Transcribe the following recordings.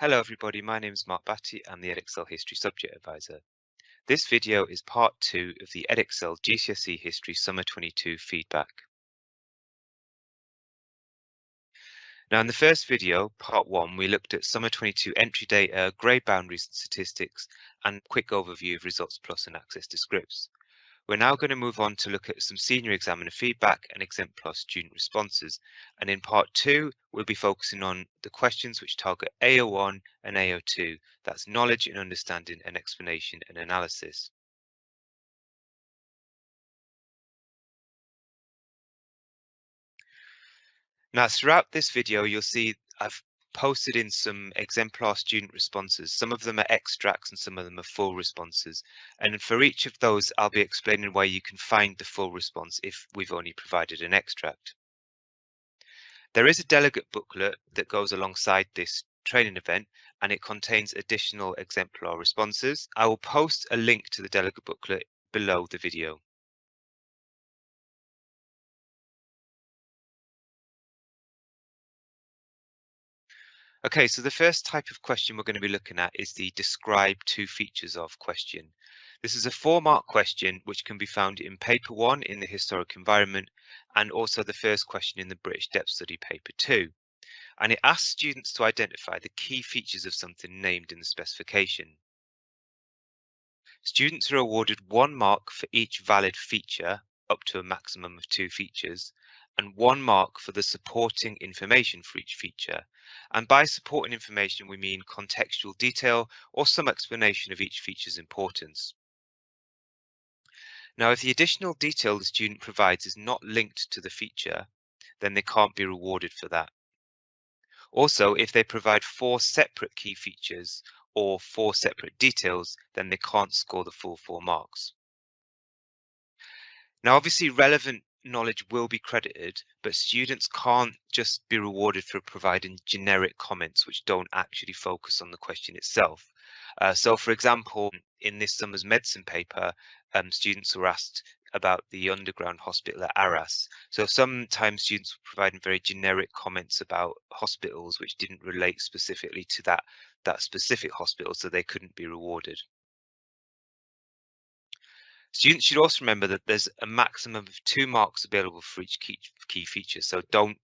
Hello everybody, my name is Mark Batty. I'm the Edexcel History Subject Advisor. This video is part 2 of the Edexcel GCSE History Summer 22 feedback. Now in the first video, part 1, we looked at Summer 22 entry data, grade boundaries and statistics, and a quick overview of results plus and access to scripts. We're now going to move on to look at some senior examiner feedback and exemplar student responses. And in part 2, we'll be focusing on the questions which target AO1 and AO2. That's knowledge and understanding and explanation and analysis. Now, throughout this video, you'll see I've posted in some exemplar student responses. Some of them are extracts and some of them are full responses. And for each of those, I'll be explaining where you can find the full response if we've only provided an extract. There is a delegate booklet that goes alongside this training event, and it contains additional exemplar responses. I will post a link to the delegate booklet below the video. Okay, so the first type of question we're going to be looking at is the describe two features of question. This is a 4-mark question which can be found in paper 1 in the historic environment and also the first question in the British Depth Study paper 2. And it asks students to identify the key features of something named in the specification. Students are awarded 1 mark for each valid feature, up to a maximum of 2 features, and 1 mark for the supporting information for each feature. And by supporting information, we mean contextual detail or some explanation of each feature's importance. Now, if the additional detail the student provides is not linked to the feature, then they can't be rewarded for that. Also, if they provide 4 separate key features or 4 separate details, then they can't score the full 4 marks. Now, obviously, relevant knowledge will be credited, but students can't just be rewarded for providing generic comments which don't actually focus on the question itself. So, for example, in this summer's medicine paper, students were asked about the underground hospital at Arras. So sometimes students were providing very generic comments about hospitals which didn't relate specifically to that specific hospital, so they couldn't be rewarded. Students should also remember that there's a maximum of 2 marks available for each key feature, so don't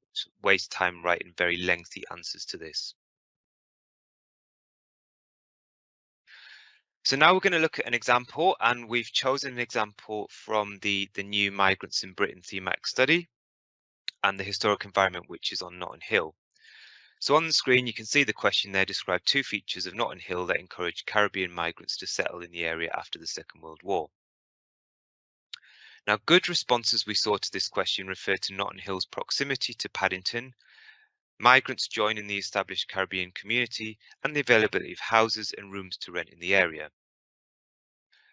waste time writing very lengthy answers to this. So now we're going to look at an example, and we've chosen an example from the new Migrants in Britain thematic study and the historic environment, which is on Notting Hill. So on the screen, you can see the question there describe 2 features of Notting Hill that encouraged Caribbean migrants to settle in the area after the Second World War. Now, good responses we saw to this question refer to Notting Hill's proximity to Paddington, migrants joining the established Caribbean community, and the availability of houses and rooms to rent in the area.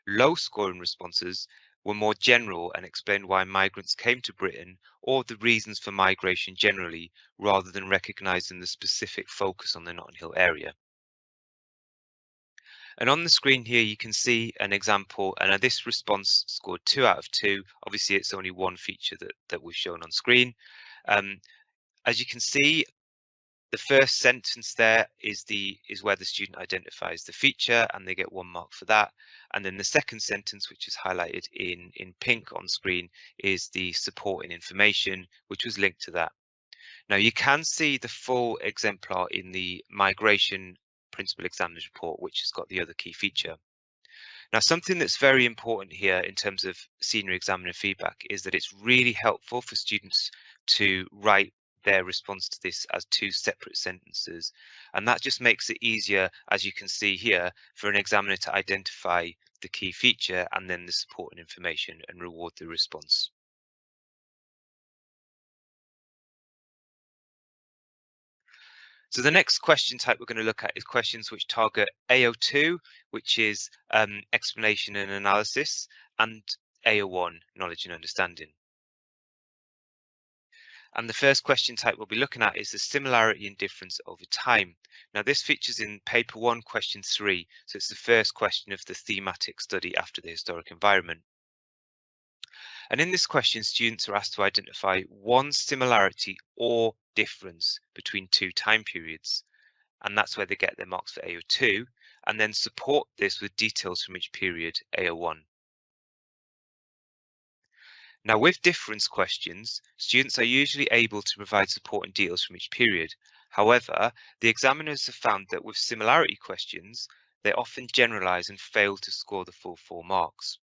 Low scoring responses were more general and explained why migrants came to Britain or the reasons for migration generally, rather than recognising the specific focus on the Notting Hill area. And on the screen here, you can see an example, and this response scored 2 out of 2. Obviously, it's only one feature that was shown on screen. As you can see, the first sentence there is where the student identifies the feature, and they get 1 mark for that. And then the second sentence, which is highlighted in pink on screen, is the supporting information, which was linked to that. Now, you can see the full exemplar in the migration principal examiner's report, which has got the other key feature. Now, something that's very important here in terms of senior examiner feedback is that it's really helpful for students to write their response to this as 2 separate sentences. And that just makes it easier, as you can see here, for an examiner to identify the key feature and then the supporting information and reward the response. So the next question type we're going to look at is questions which target AO2, which is explanation and analysis, and AO1, knowledge and understanding. And the first question type we'll be looking at is the similarity and difference over time. Now this features in paper 1, question 3, so it's the first question of the thematic study after the historic environment. And in this question, students are asked to identify 1 similarity or difference between 2 time periods. and that's where they get their marks for AO2, and then support this with details from each period, AO1. Now, with difference questions, students are usually able to provide support and details from each period. However, the examiners have found that with similarity questions, they often generalize and fail to score the full 4 marks.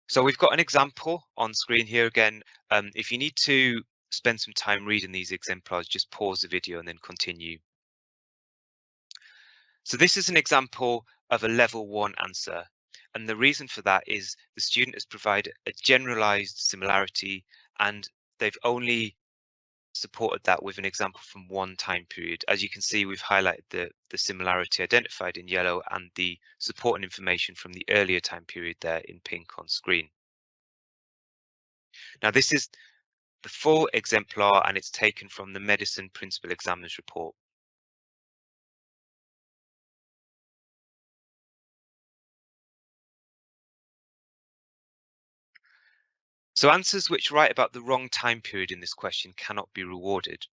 So we've got an example on screen here again. If you need to spend some time reading these exemplars, just pause the video and then continue. So this is an example of a level 1 answer. And the reason for that is the student has provided a generalized similarity, and they've only supported that with an example from one time period. As you can see, we've highlighted the similarity identified in yellow and the supporting information from the earlier time period there in pink on screen. Now, this is the full exemplar, and it's taken from the Medicine Principal Examiner's Report. So answers which write about the wrong time period in this question cannot be rewarded.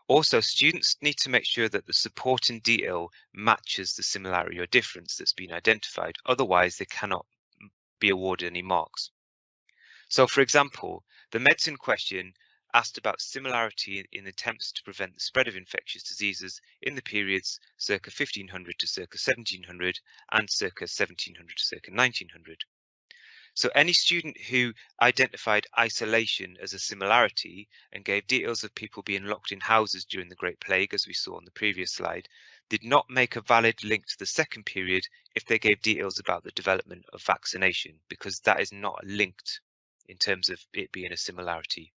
Also, students need to make sure that the supporting detail matches the similarity or difference that's been identified. Otherwise, they cannot be awarded any marks. So, for example, the medicine question asked about similarity in attempts to prevent the spread of infectious diseases in the periods circa 1500 to circa 1700 and circa 1700 to circa 1900. So any student who identified isolation as a similarity and gave details of people being locked in houses during the Great Plague, as we saw on the previous slide, did not make a valid link to the second period if they gave details about the development of vaccination, because that is not linked in terms of it being a similarity.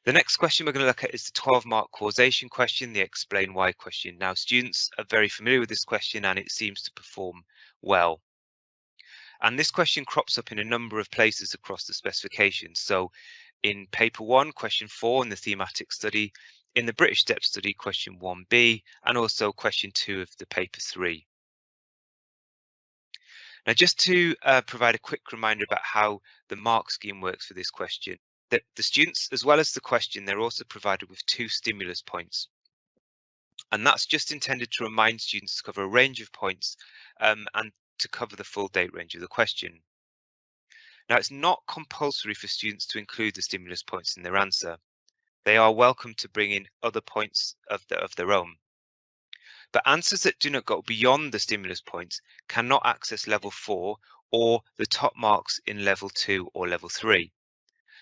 The next question we're going to look at is the 12-mark causation question, the explain why question. Now, students are very familiar with this question and it seems to perform well. And this question crops up in a number of places across the specifications. So in paper 1, question 4 in the thematic study, in the British depth study, question 1b, and also question 2 of the paper 3. Now, just to provide a quick reminder about how the mark scheme works for this question, that the students, as well as the question, they're also provided with 2 stimulus points. And that's just intended to remind students to cover a range of points and to cover the full date range of the question. Now, it's not compulsory for students to include the stimulus points in their answer. They are welcome to bring in other points of their own. But answers that do not go beyond the stimulus points cannot access level 4 or the top marks in level 2 or level 3.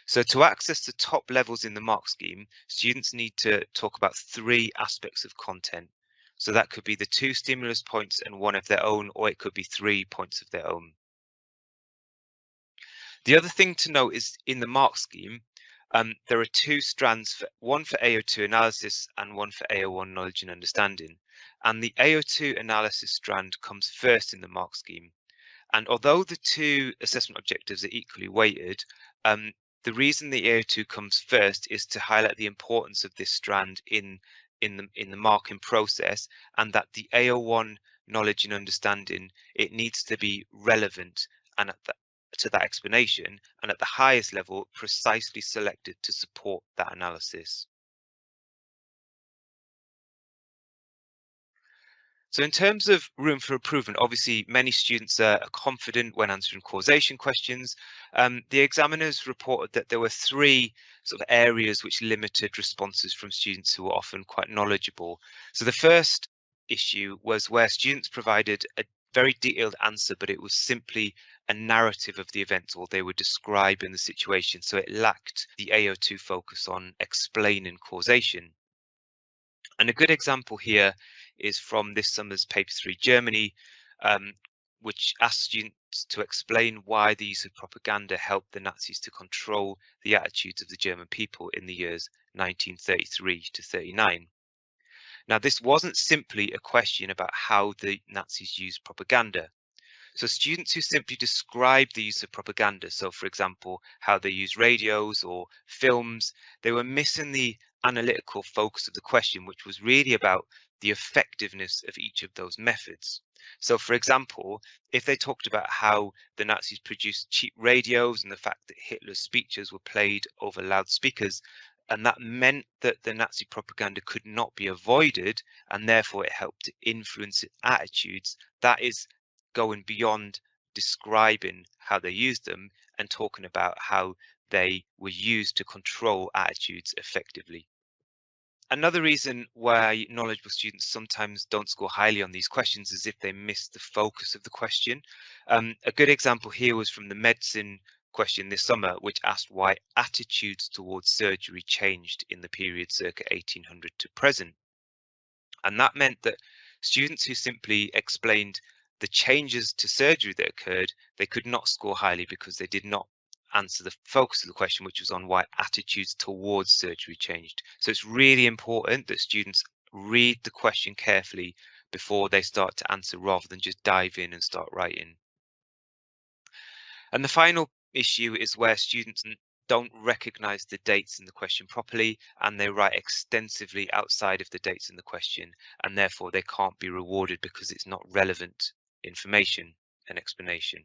So to access the top levels in the mark scheme, students need to talk about 3 aspects of content. So that could be the 2 stimulus points and 1 of their own, or it could be 3 points of their own. The other thing to note is in the mark scheme, there are 2 strands, one for AO2 analysis and one for AO1 knowledge and understanding. And the AO2 analysis strand comes first in the mark scheme. And although the 2 assessment objectives are equally weighted, the reason the AO2 comes first is to highlight the importance of this strand in the marking process, and that the AO1 knowledge and understanding, it needs to be relevant and to that explanation, and at the highest level precisely selected to support that analysis. So in terms of room for improvement, obviously many students are confident when answering causation questions. The examiners reported that there were 3 sort of areas which limited responses from students who were often quite knowledgeable. So the first issue was where students provided a very detailed answer, but it was simply a narrative of the event, or they were describing the situation. So it lacked the AO2 focus on explaining causation. And a good example here is from this summer's paper 3 Germany, which asked students to explain why the use of propaganda helped the Nazis to control the attitudes of the German people in the years 1933 to 39. Now, this wasn't simply a question about how the Nazis used propaganda. So students who simply describe the use of propaganda, so for example, how they use radios or films, they were missing the analytical focus of the question, which was really about the effectiveness of each of those methods. So, for example, if they talked about how the Nazis produced cheap radios and the fact that Hitler's speeches were played over loudspeakers, and that meant that the Nazi propaganda could not be avoided, and therefore it helped to influence attitudes, that is going beyond describing how they used them and talking about how they were used to control attitudes effectively. Another reason why knowledgeable students sometimes don't score highly on these questions is if they miss the focus of the question. A good example here was from the medicine question this summer, which asked why attitudes towards surgery changed in the period circa 1800 to present. And that meant that students who simply explained the changes to surgery that occurred, they could not score highly because they did not answer the focus of the question, which was on why attitudes towards surgery changed. So it's really important that students read the question carefully before they start to answer, rather than just dive in and start writing. And the final issue is where students don't recognize the dates in the question properly, and they write extensively outside of the dates in the question, and therefore they can't be rewarded because it's not relevant information and explanation.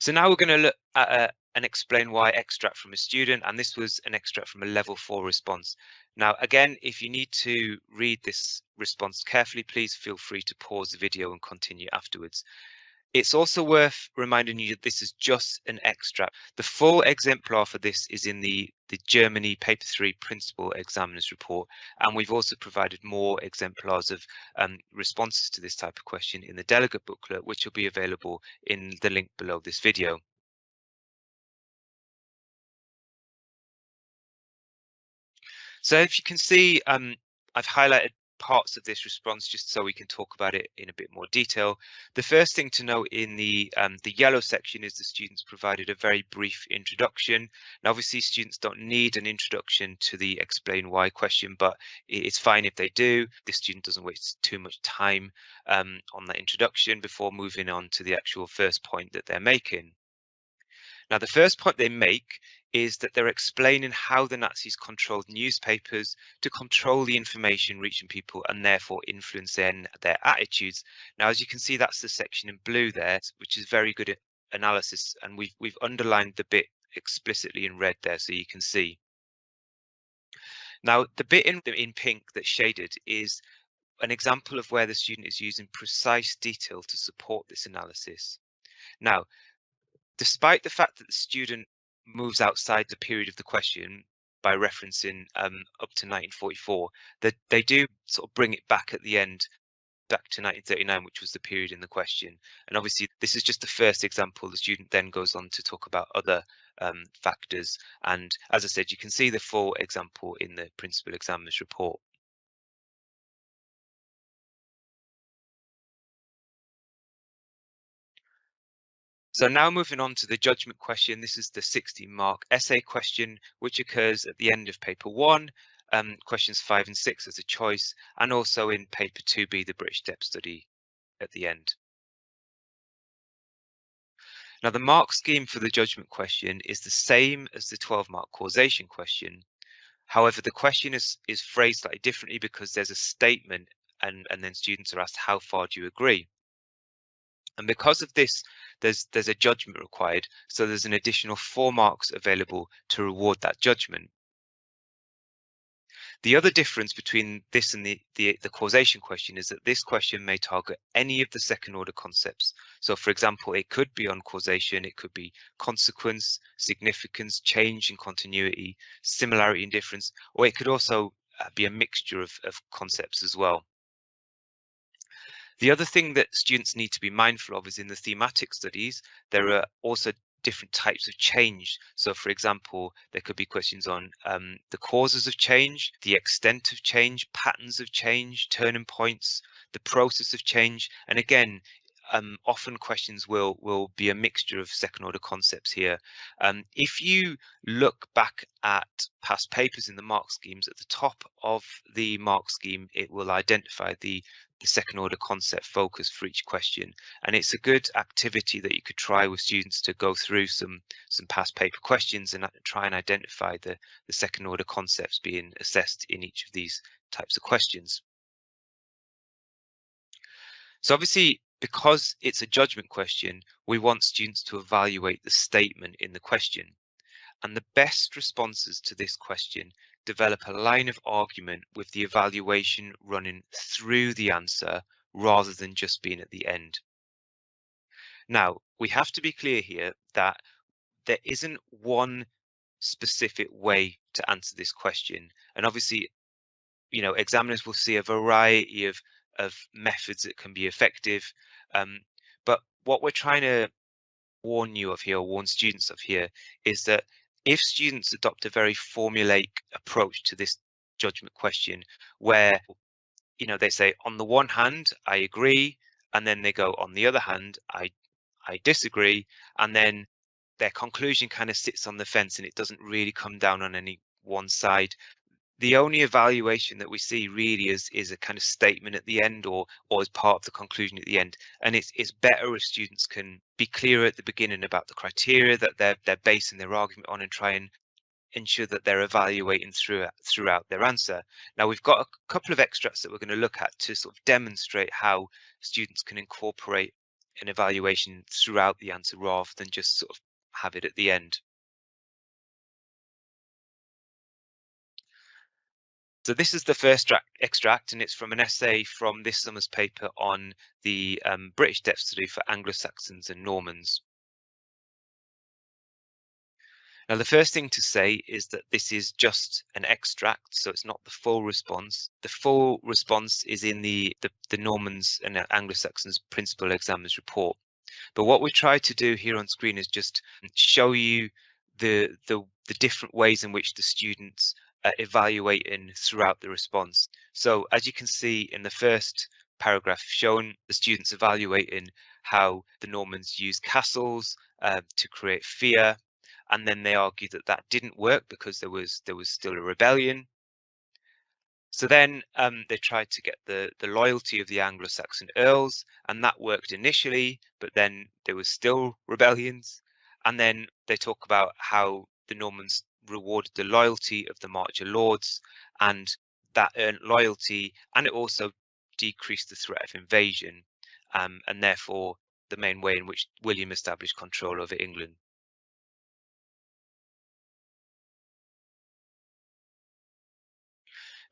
So now we're going to look at and explain why extract from a student, and this was an extract from a level 4 response. Now, again, if you need to read this response carefully, please feel free to pause the video and continue afterwards. It's also worth reminding you that this is just an extract. The full exemplar for this is in the Germany Paper 3 Principal Examiners Report, and we've also provided more exemplars of responses to this type of question in the delegate booklet, which will be available in the link below this video. So if you can see, I've highlighted parts of this response just so we can talk about it in a bit more detail. The first thing to note in the yellow section is the students provided a very brief introduction. Now, obviously, students don't need an introduction to the explain why question, but it's fine if they do. The student doesn't waste too much time on that introduction before moving on to the actual first point that they're making. Now, the first point they make is that they're explaining how the Nazis controlled newspapers to control the information reaching people and therefore influencing their attitudes. Now, as you can see, that's the section in blue there, which is very good analysis, and we've underlined the bit explicitly in red there so you can see. Now, the bit in pink that's shaded is an example of where the student is using precise detail to support this analysis. Now, despite the fact that the student moves outside the period of the question by referencing up to 1944, that they do sort of bring it back at the end, back to 1939, which was the period in the question. And obviously, this is just the first example. The student then goes on to talk about other factors. And as I said, you can see the full example in the Principal Examiner's Report. So now moving on to the judgment question. This is the 60-mark essay question, which occurs at the end of paper 1, questions 5 and 6 as a choice, and also in paper 2B, the British Depth Study, at the end. Now, the mark scheme for the judgment question is the same as the 12-mark causation question. However, the question is phrased slightly differently because there's a statement, and then students are asked, how far do you agree? And because of this, there's a judgment required. So there's an additional 4 marks available to reward that judgment. The other difference between this and the causation question is that this question may target any of the second order concepts. So for example, it could be on causation, it could be consequence, significance, change in continuity, similarity and difference, or it could also be a mixture of concepts as well. The other thing that students need to be mindful of is in the thematic studies, there are also different types of change. So for example, there could be questions on the causes of change, the extent of change, patterns of change, turning points, the process of change. And again, often questions will be a mixture of second order concepts here. If you look back at past papers in the mark schemes, at the top of the mark scheme, it will identify the the second order concept focus for each question. And it's a good activity that you could try with students to go through some past paper questions and try and identify the second order concepts being assessed in each of these types of questions. So obviously, because it's a judgment question, we want students to evaluate the statement in the question. And the best responses to this question develop a line of argument with the evaluation running through the answer rather than just being at the end. Now, we have to be clear here that there isn't one specific way to answer this question. And obviously, examiners will see a variety of methods that can be effective. But what we're trying to warn you of here, or warn students of here, is that if students adopt a very formulaic approach to this judgment question, where they say, on the one hand, I agree, and then they go, on the other hand, I disagree, and then their conclusion kind of sits on the fence and it doesn't really come down on any one side. The only evaluation that we see really is a kind of statement at the end, or as part of the conclusion at the end. And it's better if students can be clear at the beginning about the criteria that they're basing their argument on, and try and ensure that they're evaluating throughout their answer. Now, we've got a couple of extracts that we're going to look at to sort of demonstrate how students can incorporate an evaluation throughout the answer rather than just sort of have it at the end. So this is the first extract, and it's from an essay from this summer's paper on the British depth study for Anglo-Saxons and Normans. Now, the first thing to say is that this is just an extract, so it's not the full response. The full response is in the Normans and Anglo-Saxons principal examiners report. But what we try to do here on screen is just show you the different ways in which the students evaluating throughout the response. So as you can see in the first paragraph, showing the students evaluating how the Normans used castles to create fear, and then they argued that that didn't work because there was still a rebellion. So then they tried to get the loyalty of the Anglo-Saxon earls, and that worked initially, but then there was still rebellions. And then they talk about how the Normans rewarded the loyalty of the Marcher lords, and that earned loyalty, and it also decreased the threat of invasion, and therefore the main way in which William established control over England.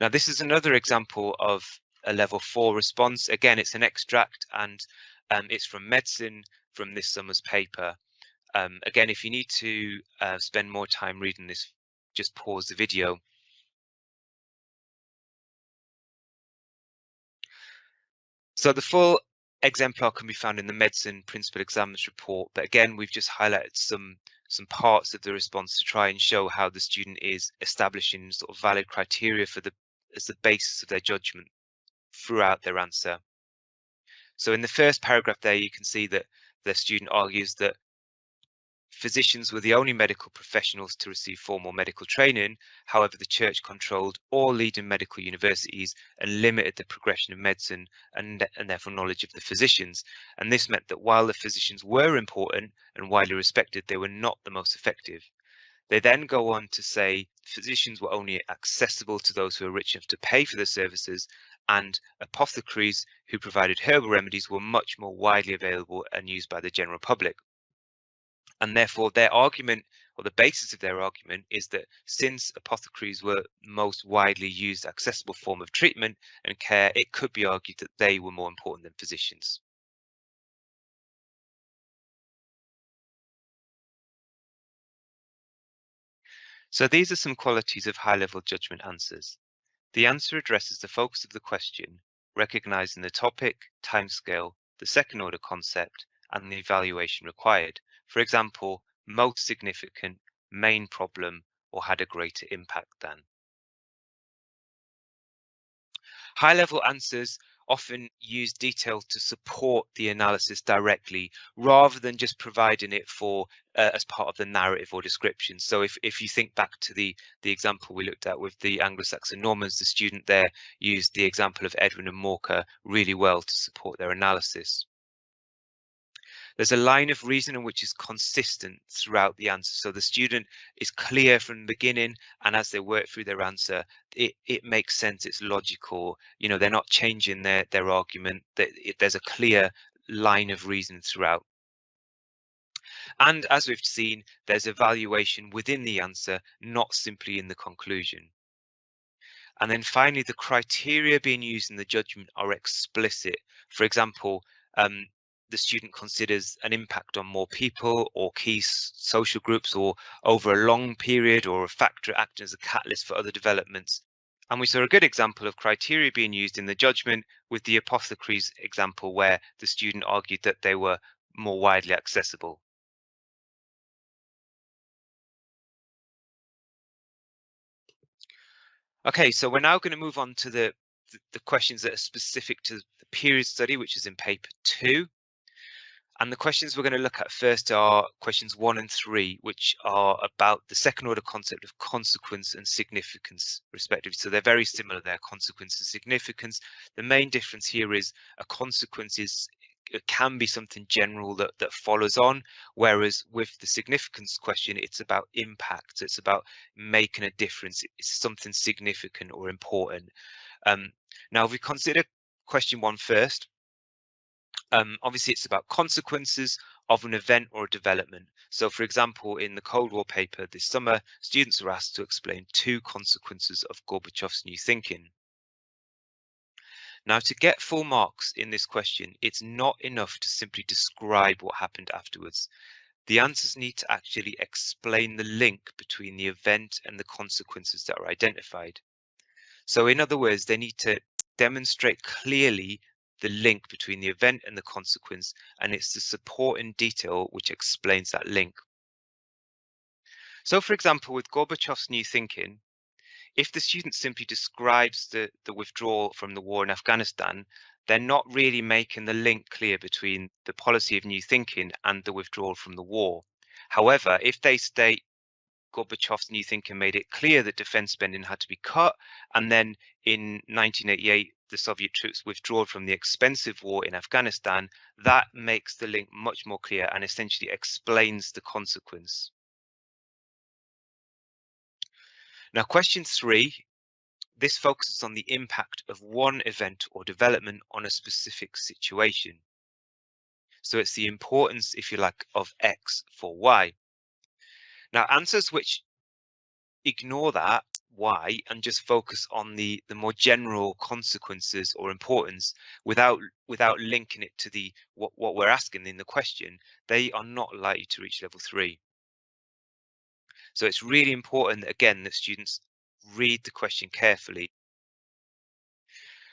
Now, this is another example of a level 4 response. Again, it's an extract, and it's from medicine from this summer's paper. Again, if you need to spend more time reading this, just pause the video. So the full exemplar can be found in the medicine principal examiners report, but again, we've just highlighted some parts of the response to try and show how the student is establishing sort of valid criteria for as the basis of their judgment throughout their answer. So in the first paragraph there, you can see that the student argues that physicians were the only medical professionals to receive formal medical training. However, the church controlled all leading medical universities and limited the progression of medicine and therefore knowledge of the physicians. And this meant that while the physicians were important and widely respected, they were not the most effective. They then go on to say physicians were only accessible to those who were rich enough to pay for their services, and apothecaries who provided herbal remedies were much more widely available and used by the general public. And therefore their argument, or the basis of their argument, is that since apothecaries were the most widely used accessible form of treatment and care, it could be argued that they were more important than physicians. So these are some qualities of high-level judgment answers. The answer addresses the focus of the question, recognizing the topic, timescale, the second order concept, and the evaluation required. For example, most significant, main problem, or had a greater impact than. High-level answers often use detail to support the analysis directly, rather than just providing it for as part of the narrative or description. So if you think back to the example we looked at with the Anglo-Saxon Normans, the student there used the example of Edwin and Morcar really well to support their analysis. There's a line of reasoning which is consistent throughout the answer. So the student is clear from the beginning, and as they work through their answer, it makes sense, it's logical. You know, they're not changing their argument. There's a clear line of reasoning throughout. And as we've seen, there's evaluation within the answer, not simply in the conclusion. And then finally, the criteria being used in the judgment are explicit. For example, the student considers an impact on more people or key social groups, or over a long period, or a factor acting as a catalyst for other developments. And we saw a good example of criteria being used in the judgment with the apothecaries example, where the student argued that they were more widely accessible. Okay, so we're now going to move on to the questions that are specific to the period study, which is in paper 2. And the questions we're going to look at first are questions 1 and 3, which are about the second order concept of consequence and significance, respectively. So they're very similar there, consequence and significance. The main difference here is a consequence it can be something general that follows on, whereas with the significance question, it's about impact. It's about making a difference. It's something significant or important. Now, if we consider question 1 first, obviously it's about consequences of an event or a development. So for example, in the Cold War paper this summer, students were asked to explain 2 consequences of Gorbachev's new thinking. Now, to get full marks in this question, it's not enough to simply describe what happened afterwards. The answers need to actually explain the link between the event and the consequences that are identified. So in other words, they need to demonstrate clearly the link between the event and the consequence, and it's the supporting detail which explains that link. So for example, with Gorbachev's new thinking, if the student simply describes the withdrawal from the war in Afghanistan, they're not really making the link clear between the policy of new thinking and the withdrawal from the war. However, if they state Gorbachev's new thinking made it clear that defense spending had to be cut, and then in 1988 the Soviet troops withdrew from the expensive war in Afghanistan, that makes the link much more clear and essentially explains the consequence. Now, question 3, this focuses on the impact of one event or development on a specific situation. So it's the importance, if you like, of X for Y. Now, answers which ignore that why and just focus on the more general consequences or importance without linking it to the what we're asking in the question, they are not likely to reach level 3. So it's really important that, again, that students read the question carefully.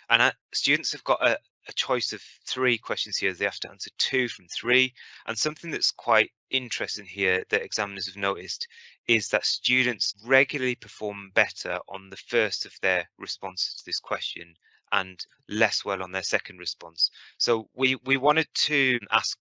And students have got a choice of 3 questions here. They have to answer 2 from 3. And something that's quite interesting here that examiners have noticed is that students regularly perform better on the first of their responses to this question and less well on their second response. So we wanted to ask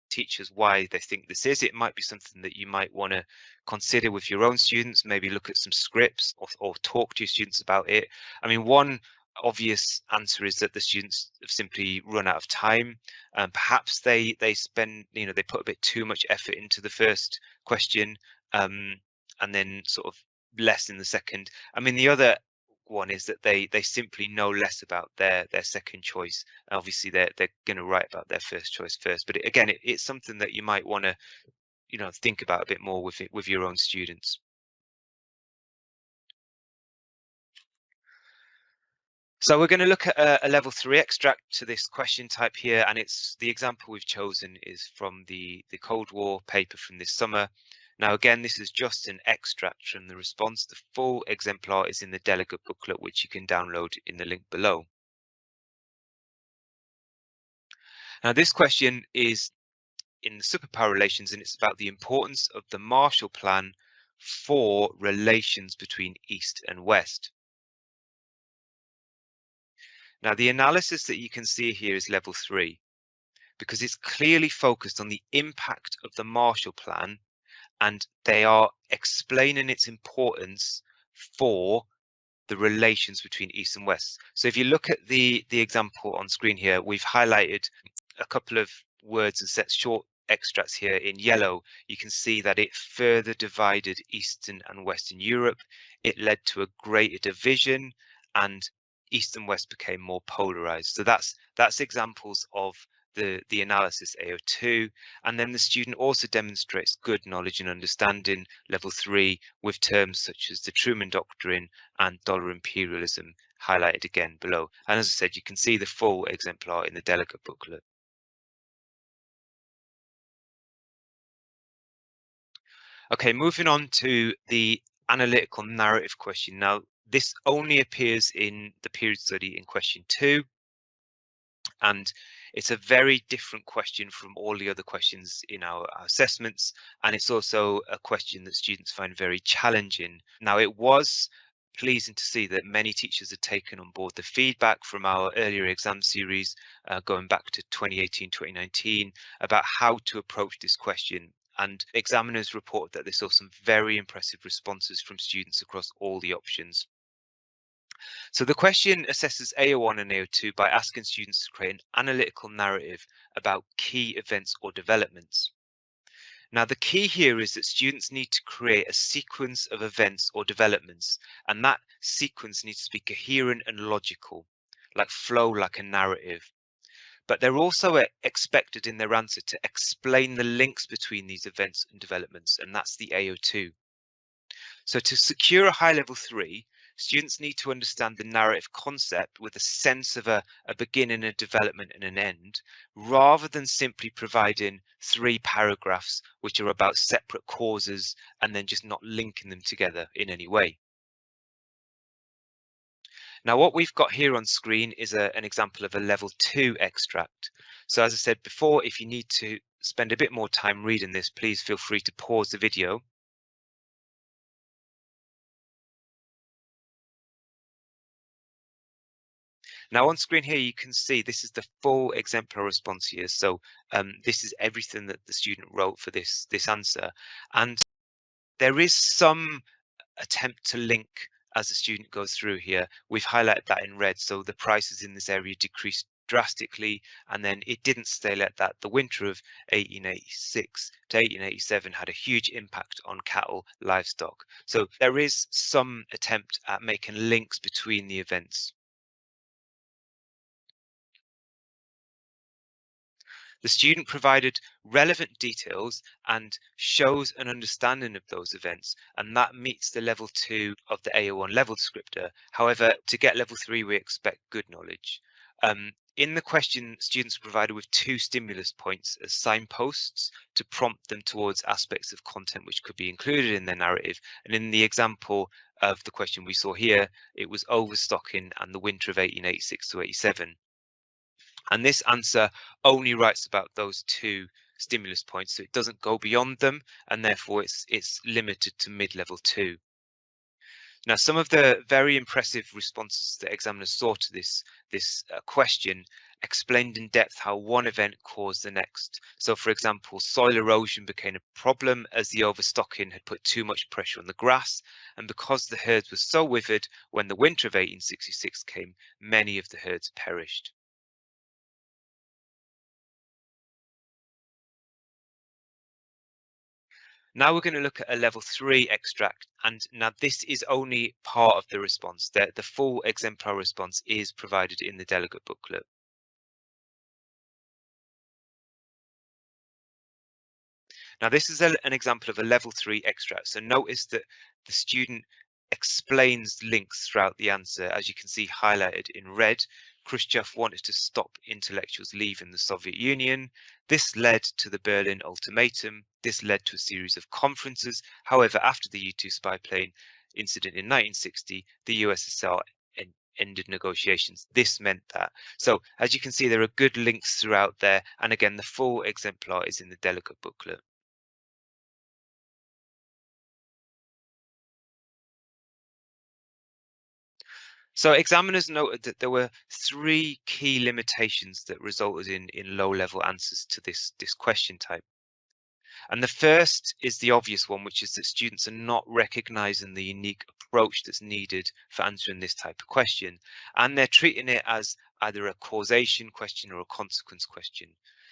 teachers why they think this is. It might be something that you might want to consider with your own students, maybe look at some scripts or talk to your students about it. I mean, one obvious answer is that the students have simply run out of time. Perhaps they spend, they put a bit too much effort into the first question, and then sort of less in the second. I mean, the other one is that they simply know less about their second choice. Obviously they're going to write about their first choice first, but again, it's something that you might want to think about a bit more with your own students. So we're going to look at a level 3 extract to this question type here, and it's the example we've chosen is from the Cold War paper from this summer. Now, again, this is just an extract from the response. The full exemplar is in the delegate booklet, which you can download in the link below. Now, this question is in the superpower relations, and it's about the importance of the Marshall Plan for relations between East and West. Now, the analysis that you can see here is level 3 because it's clearly focused on the impact of the Marshall Plan, and they are explaining its importance for the relations between East and West. So if you look at the example on screen here, we've highlighted a couple of words and set short extracts here in yellow. You can see that it further divided Eastern and Western Europe. It led to a greater division, and East and West became more polarized. So that's examples of the analysis AO2, and then the student also demonstrates good knowledge and understanding level 3 with terms such as the Truman Doctrine and dollar imperialism highlighted again below. And as I said, you can see the full exemplar in the delegate booklet. Okay, moving on to the analytical narrative question. Now, this only appears in the period study in question 2. And it's a very different question from all the other questions in our assessments. And it's also a question that students find very challenging. Now, it was pleasing to see that many teachers had taken on board the feedback from our earlier exam series, going back to 2018-2019, about how to approach this question. And examiners report that they saw some very impressive responses from students across all the options. So the question assesses AO1 and AO2 by asking students to create an analytical narrative about key events or developments. Now, the key here is that students need to create a sequence of events or developments, and that sequence needs to be coherent and logical, like flow like a narrative. But they're also expected in their answer to explain the links between these events and developments, and that's the AO2. So to secure a high level 3, students need to understand the narrative concept with a sense of a beginning, a development and an end, rather than simply providing 3 paragraphs which are about separate causes and then just not linking them together in any way. Now, what we've got here on screen is an example of a level 2 extract. So as I said before, if you need to spend a bit more time reading this, please feel free to pause the video. Now on screen here, you can see this is the full exemplar response here. So this is everything that the student wrote for this answer. And there is some attempt to link as the student goes through here. We've highlighted that in red. So the prices in this area decreased drastically, and then it didn't stay like that. The winter of 1886 to 1887 had a huge impact on cattle livestock. So there is some attempt at making links between the events. The student provided relevant details and shows an understanding of those events, and that meets the level 2 of the AO1 level descriptor. However, to get level 3, we expect good knowledge. In the question, students are provided with 2 stimulus points as signposts to prompt them towards aspects of content which could be included in their narrative. And in the example of the question we saw here, it was overstocking and the winter of 1886 to 87. And this answer only writes about those 2 stimulus points, so it doesn't go beyond them, and therefore it's limited to mid-level 2. Now, some of the very impressive responses that examiners saw to this question explained in depth how one event caused the next. So, for example, soil erosion became a problem as the overstocking had put too much pressure on the grass, and because the herds were so withered, when the winter of 1866 came, many of the herds perished. Now we're going to look at a level 3 extract, and now this is only part of the response. The full exemplar response is provided in the delegate booklet. Now this is an example of a level 3 extract. So notice that the student explains links throughout the answer, as you can see highlighted in red. Khrushchev wanted to stop intellectuals leaving the Soviet Union. This led to the Berlin Ultimatum. This led to a series of conferences. However, after the U-2 spy plane incident in 1960, the USSR ended negotiations. This meant that. So as you can see, there are good links throughout there. And again, the full exemplar is in the delegate booklet. So examiners noted that there were 3 key limitations that resulted in low-level answers to this question type. And the first is the obvious one, which is that students are not recognizing the unique approach that's needed for answering this type of question. And they're treating it as either a causation question or a consequence question.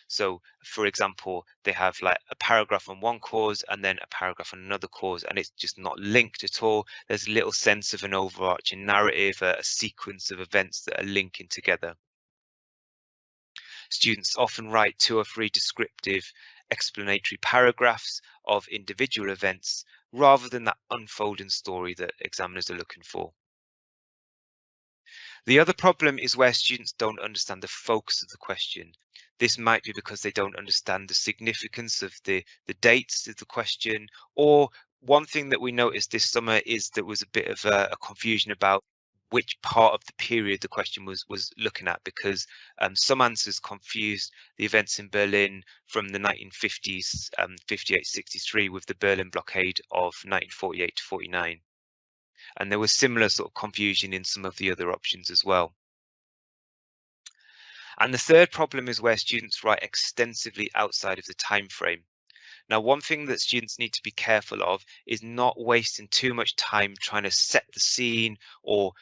So, for example, they have like a paragraph on one cause and then a paragraph on another cause, and it's just not linked at all. There's little sense of an overarching narrative, a sequence of events that are linking together. Students often write 2 or 3 descriptive explanatory paragraphs of individual events rather than that unfolding story that examiners are looking for. The other problem is where students don't understand the focus of the question. This might be because they don't understand the significance of the dates of the question, or one thing that we noticed this summer is there was a bit of a confusion about which part of the period the question was looking at, because some answers confused the events in Berlin from the 1950s, 58-63, with the Berlin blockade of 1948 to 49. And there was similar sort of confusion in some of the other options as well. And the third problem is where students write extensively outside of the time frame. Now, one thing that students need to be careful of is not wasting too much time trying to set the scene or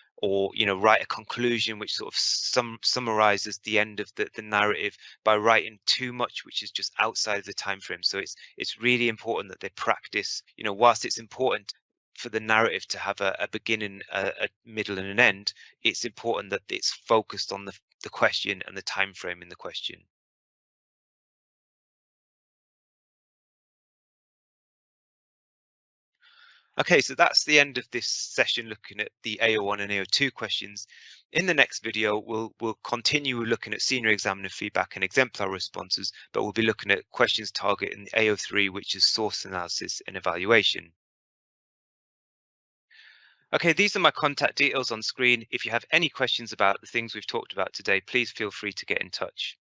write a conclusion which sort of summarizes the end of the narrative by writing too much which is just outside of the time frame. So it's really important that they practice, whilst it's important for the narrative to have a beginning, a middle and an end, it's important that it's focused on the question and the time frame in the question. Okay, so that's the end of this session looking at the AO1 and AO2 questions. In the next video, we'll continue looking at senior examiner feedback and exemplar responses, but we'll be looking at questions targeting AO3, which is source analysis and evaluation. Okay, these are my contact details on screen. If you have any questions about the things we've talked about today, please feel free to get in touch.